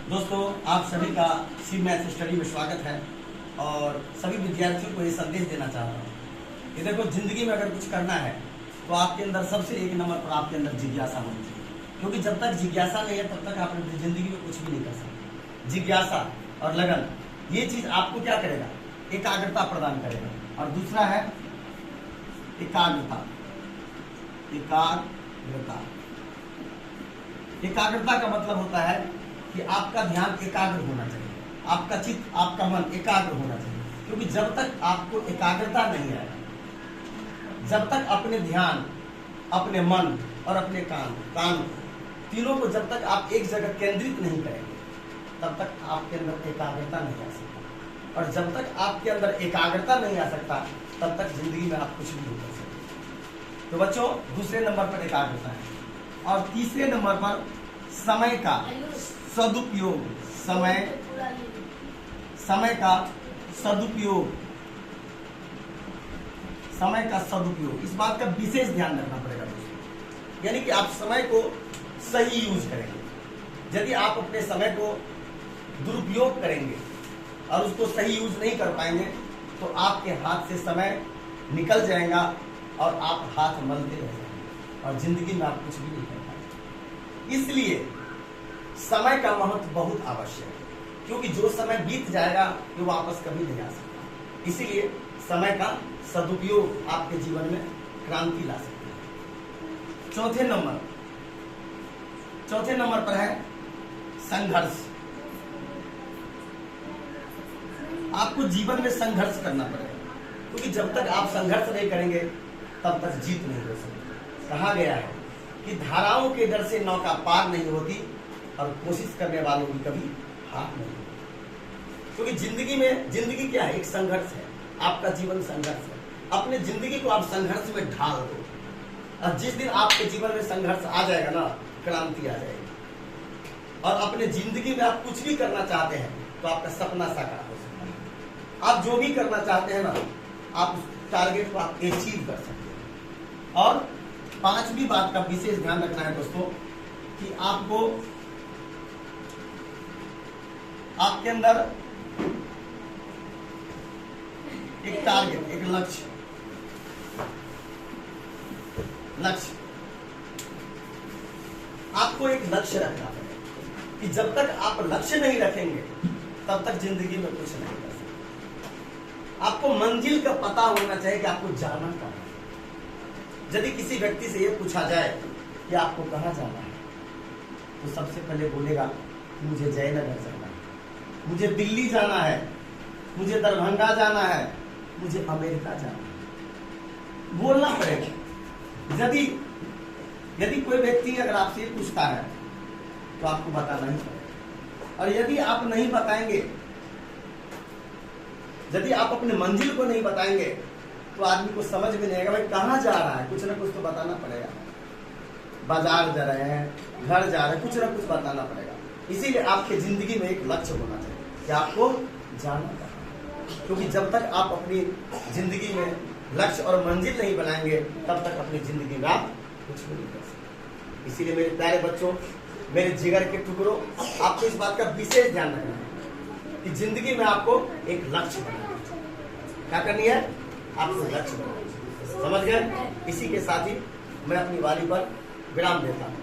दोस्तों, आप सभी का सी मैथ स्टडी में स्वागत है और सभी विद्यार्थियों को ये संदेश देना चाहता हूँ कि देखो, जिंदगी में अगर कुछ करना है तो आपके अंदर सबसे एक नंबर पर आपके अंदर जिज्ञासा होनी चाहिए, क्योंकि जब तक जिज्ञासा नहीं है तब तक आप अपनी जिंदगी में कुछ भी नहीं कर सकते। जिज्ञासा और लगन, ये चीज आपको क्या करेगा? एकाग्रता प्रदान करेगा। और दूसरा है एकाग्रता। एकाग्रता एकाग्रता का मतलब होता है कि आपका ध्यान एकाग्र होना चाहिए, आपका चित्त, आपका मन एकाग्र होना चाहिए। क्योंकि जब तक आपको एकाग्रता नहीं आएगा, जब तक अपने ध्यान, अपने मन और अपने कान तीनों को जब तक आप एक जगह केंद्रित नहीं करेंगे, तब तक आपके अंदर एकाग्रता नहीं आ सकता। और जब तक आपके अंदर एकाग्रता नहीं आ सकता, तब तक जिंदगी में आप कुछ भी नहीं कर सकते। तो बच्चों, दूसरे नंबर पर एकाग्रता है। और तीसरे नंबर पर समय का सदुपयोग। समय का सदुपयोग। समय का सदुपयोग, इस बात का विशेष ध्यान रखना पड़ेगा दोस्तों। यानी कि आप समय को सही यूज करेंगे। यदि आप अपने समय को दुरुपयोग करेंगे और उसको सही यूज नहीं कर पाएंगे, तो आपके हाथ से समय निकल जाएगा और आप हाथ मलते रह जाएंगे और जिंदगी में आप कुछ भी नहीं कर पाएंगे। इसलिए समय का महत्व बहुत आवश्यक है, क्योंकि जो समय बीत जाएगा वो वापस कभी नहीं आ सकता। इसीलिए समय का सदुपयोग आपके जीवन में क्रांति ला सकता है। चौथे नंबर पर है संघर्ष। आपको जीवन में संघर्ष करना पड़ेगा, क्योंकि जब तक आप संघर्ष नहीं करेंगे तब तक जीत नहीं हो सकती। कहा गया है कि धाराओं के डर से नौका पार नहीं होती और कोशिश करने वालों की कभी हार नहीं होती। क्योंकि जिंदगी क्या है? एक संघर्ष है। आपका जीवन संघर्ष है। अपने जिंदगी को आप संघर्ष में ढाल दो, और जिस दिन आपके जीवन में संघर्ष आ जाएगा ना, क्रांति आ जाएगी। और अपने जिंदगी में आप कुछ भी करना चाहते हैं तो आपका सपना साकार हो सकता है। आप जो भी करना चाहते हैं ना, आप उस टारगेट को आप अचीव कर सकते हैं। और पांचवी बात का विशेष ध्यान रखना है दोस्तों, कि आपको आपके अंदर एक टारगेट, एक लक्ष्य आपको एक लक्ष्य रखना है कि जब तक आप लक्ष्य नहीं रखेंगे तब तक जिंदगी में कुछ नहीं कर सकते। आपको मंजिल का पता होना चाहिए कि आपको जाना कहाँ है। यदि किसी व्यक्ति से ये पूछा जाए कि आपको कहाँ जाना है, तो सबसे पहले बोलेगा कि मुझे जयनगर जाना है, मुझे दिल्ली जाना है, मुझे दरभंगा जाना है, मुझे अमेरिका जाना है। बोलना पड़ेगा। यदि कोई व्यक्ति अगर आपसे ये पूछता है तो आपको बताना ही पड़ेगा। और यदि आप नहीं बताएंगे, यदि आप अपने मंजिल को नहीं बताएंगे, तो आदमी को समझ में नहीं आएगा भाई कहाँ जा रहा है। कुछ ना कुछ तो बताना पड़ेगा। बाजार जा रहे हैं, घर जा रहे हैं, कुछ ना कुछ बताना पड़ेगा। इसीलिए आपकी जिंदगी में एक लक्ष्य होना चाहिए कि आपको जाना कहाँ है। क्योंकि जब तक आप अपनी जिंदगी में लक्ष्य और मंजिल नहीं बनाएंगे, तब तक अपनी जिंदगी में आप कुछ भी नहीं कर सकते। इसीलिए मेरे प्यारे बच्चों, मेरे जिगर के टुकड़ों, आपको इस बात का विशेष ध्यान रखना है कि जिंदगी में आपको एक लक्ष्य बनाना है। क्या करनी है? आपको लक्ष्य बनाना है। समझ गए? इसी के साथ ही मैं अपनी वाणी पर विराम देता हूँ।